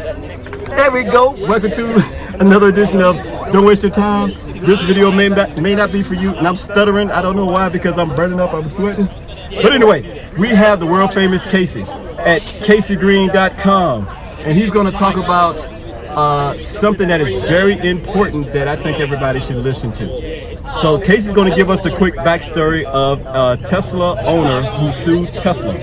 There we go. Welcome to another edition of Don't Waste Your Time. This video may not be for you, and I'm stuttering. I don't know why, because I'm burning up, I'm sweating. But anyway, we have the world famous Kacey at CaceyGreen.com, and he's going to talk about something that is very important that I think everybody should listen to. So Kacey's going to give us the quick backstory of a Tesla owner who sued Tesla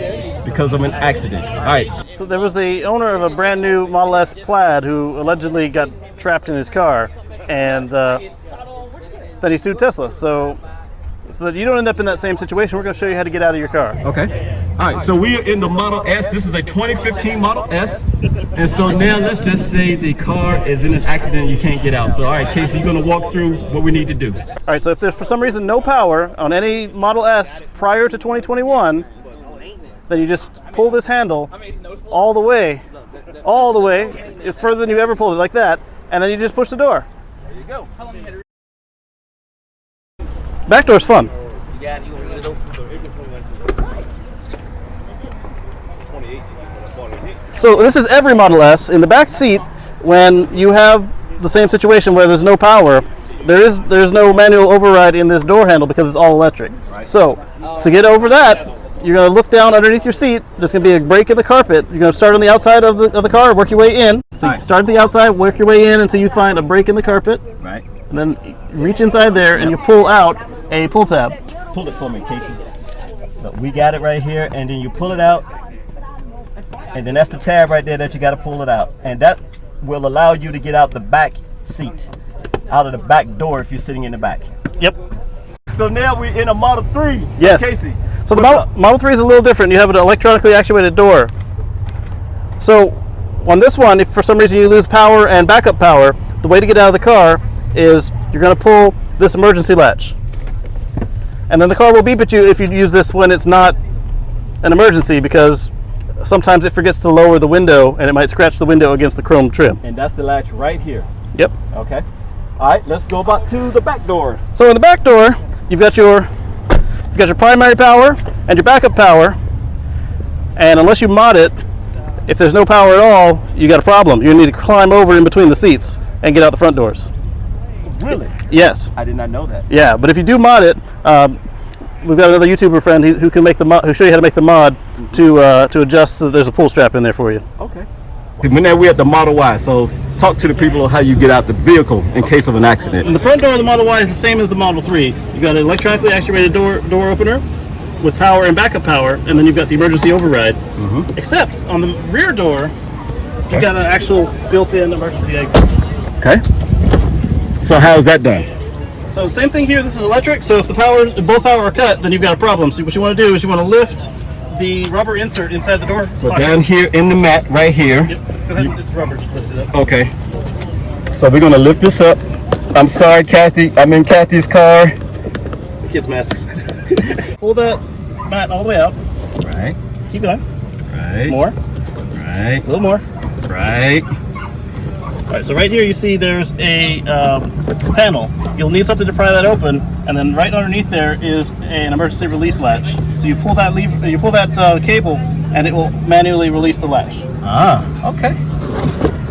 because of an accident. All right. So there was the owner of a brand new Model S Plaid who allegedly got trapped in his car, and then he sued Tesla. So that you don't end up in that same situation, we're going to show you how to get out of your car. Okay. All right. So we are in the Model S. This is a 2015 Model S. And so now let's just say the car is in an accident and you can't get out. So all right, Kacey, you're going to walk through what we need to do. All right. So if there's for some reason no power on any Model S prior to 2021, then you just pull this handle all the way, it's further than you ever pulled it, like that, and then you just push the door. There you go. Back door's fun. So this is every Model S. In the back seat, when you have the same situation where there's no power, there's no manual override in this door handle because it's all electric. So to get over that, you're going to look down underneath your seat. There's going to be a break in the carpet. You're going to start on the outside of the car, work your way in. So you start at the outside, work your way in until you find a break in the carpet. Right. And then reach inside there and you pull out a pull tab. Pull it for me, Kacey. So we got it right here, and then you pull it out. And then that's the tab right there that you got to pull it out. And that will allow you to get out the back seat, out of the back door if you're sitting in the back. Yep. So now we're in a Model 3. So yes. Kacey. So the Model 3 is a little different. You have an electronically actuated door. So on this one, if for some reason you lose power and backup power, the way to get out of the car is you're going to pull this emergency latch. And then the car will beep at you if you use this when it's not an emergency, because sometimes it forgets to lower the window and it might scratch the window against the chrome trim. And that's the latch right here. Yep. Okay. All right, let's go back to the back door. So in the back door, you've got your primary power and your backup power. And unless you mod it, if there's no power at all, you got a problem. You need to climb over in between the seats and get out the front doors. Really? Yes. I did not know that. Yeah, but if you do mod it, we've got another YouTuber friend who can make the mod, who show you how to make the mod to adjust so that there's a pull strap in there for you. Okay. Now we're at the Model Y, so talk to the people on how you get out the vehicle in case of an accident. And the front door of the Model Y is the same as the Model 3. You've got an electronically actuated door opener with power and backup power, and then you've got the emergency override. Except on the rear door, you've got an actual built-in emergency exit. Okay. So how's that done? So same thing here. This is electric. So if both power are cut, then you've got a problem. So what you want to do is you want to lift the rubber insert inside the door. So down here in the mat, right here. Yep. Go ahead. It's rubber. Just lift it up. Okay. So we're gonna lift this up. I'm sorry, Kathy. I'm in Kathy's car. The kids' masks. Pull that mat all the way out. Right. Keep going. Right. More. Right. A little more. Right. All right, so right here you see there's a panel. You'll need something to pry that open, and then right underneath there is an emergency release latch. So you pull that lever, you pull that cable, and it will manually release the latch. Ah, okay.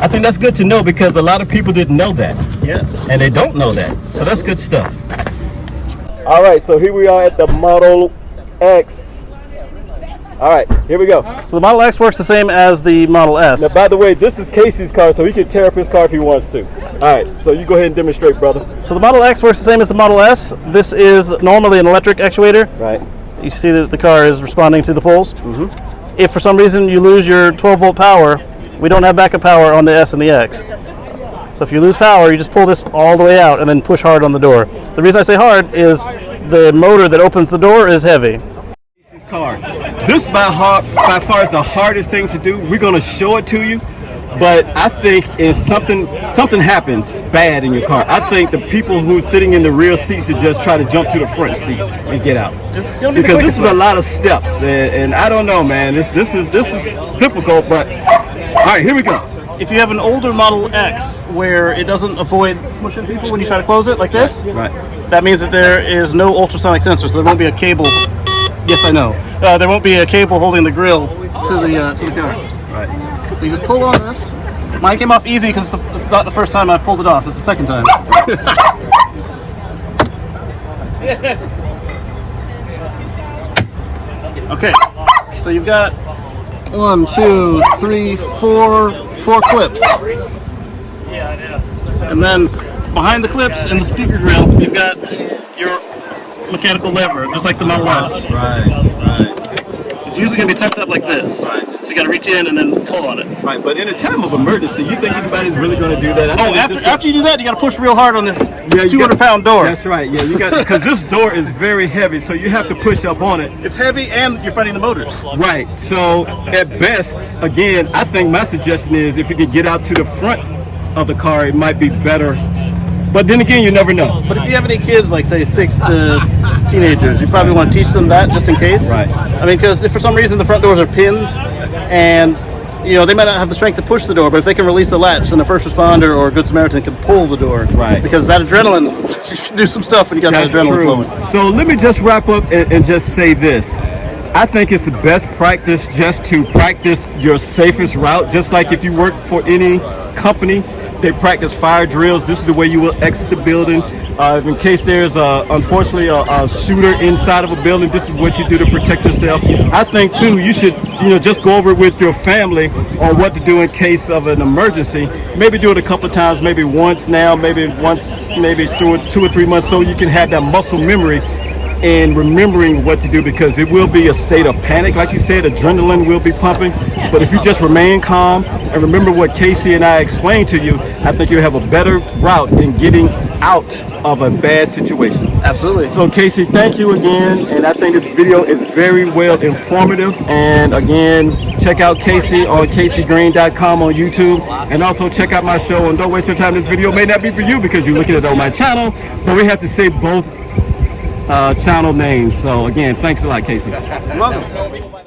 I think that's good to know, because a lot of people didn't know that. Yeah. And they don't know that. So that's good stuff. All right, so here we are at the Model X. All right, here we go. So the Model X works the same as the Model S. Now, by the way, this is Kacey's car, so he can tear up his car if he wants to. All right, so you go ahead and demonstrate, brother. So the Model X works the same as the Model S. This is normally an electric actuator. Right. You see that the car is responding to the pulls. If for some reason you lose your 12-volt power, we don't have backup power on the S and the X. So if you lose power, you just pull this all the way out and then push hard on the door. The reason I say hard is the motor that opens the door is heavy. Car. This by far is the hardest thing to do. We're going to show it to you, but I think if something happens bad in your car, I think the people who are sitting in the rear seat should just try to jump to the front seat and get out. Because this is a lot of steps, and I don't know, man. This is difficult, but all right, here we go. If you have an older Model X where it doesn't avoid smushing people when you try to close it like this, right, that means that there is no ultrasonic sensor, so there won't be a cable. Yes, I know. There won't be a cable holding the grill to the car. Right. So you just pull on this, Mine came off easy because it's not the first time I pulled it off. It's the second time. Okay, so you've got 1, 2, 3, 4 clips. And then behind the clips and the speaker grill, you've got your mechanical lever, just like the Model S. Right. It's usually going to be tucked up like this. Right. So you got to reach in and then pull on it. Right, but in a time of emergency, you think anybody's really going to do that? After you do that, you got to push real hard on this 200-pound door. That's right. Yeah, you got because this door is very heavy, so you have to push up on it. It's heavy, and you're fighting the motors. Right. So at best, again, I think my suggestion is if you could get out to the front of the car, it might be better. But then again, you never know. But if you have any kids, like say 6 to teenagers, you probably want to teach them that just in case. Right. I mean, because if for some reason the front doors are pinned, and they might not have the strength to push the door, but if they can release the latch, then a first responder or a good Samaritan can pull the door. Right. Because that adrenaline, you should do some stuff when you got that adrenaline flowing. So let me just wrap up and just say this. I think it's the best practice just to practice your safest route. Just like if you work for any company, they practice fire drills. This is the way you will exit the building. In case there's unfortunately a shooter inside of a building, this is what you do to protect yourself. I think too, you should just go over it with your family on what to do in case of an emergency. Maybe do it a couple of times, maybe once now, maybe through 2 or 3 months, so you can have that muscle memory and remembering what to do, because it will be a state of panic. Like you said, adrenaline will be pumping. But if you just remain calm and remember what Kacey and I explained to you, I think you'll have a better route in getting out of a bad situation. Absolutely. So Kacey, thank you again. And I think this video is very well informative. And again, check out Kacey on KaceyGreen.com on YouTube. And also check out my show on Don't Waste Your Time. This video may not be for you because you're looking at it on my channel, but we have to say both channel names. So again, thanks a lot, Kacey. You're welcome.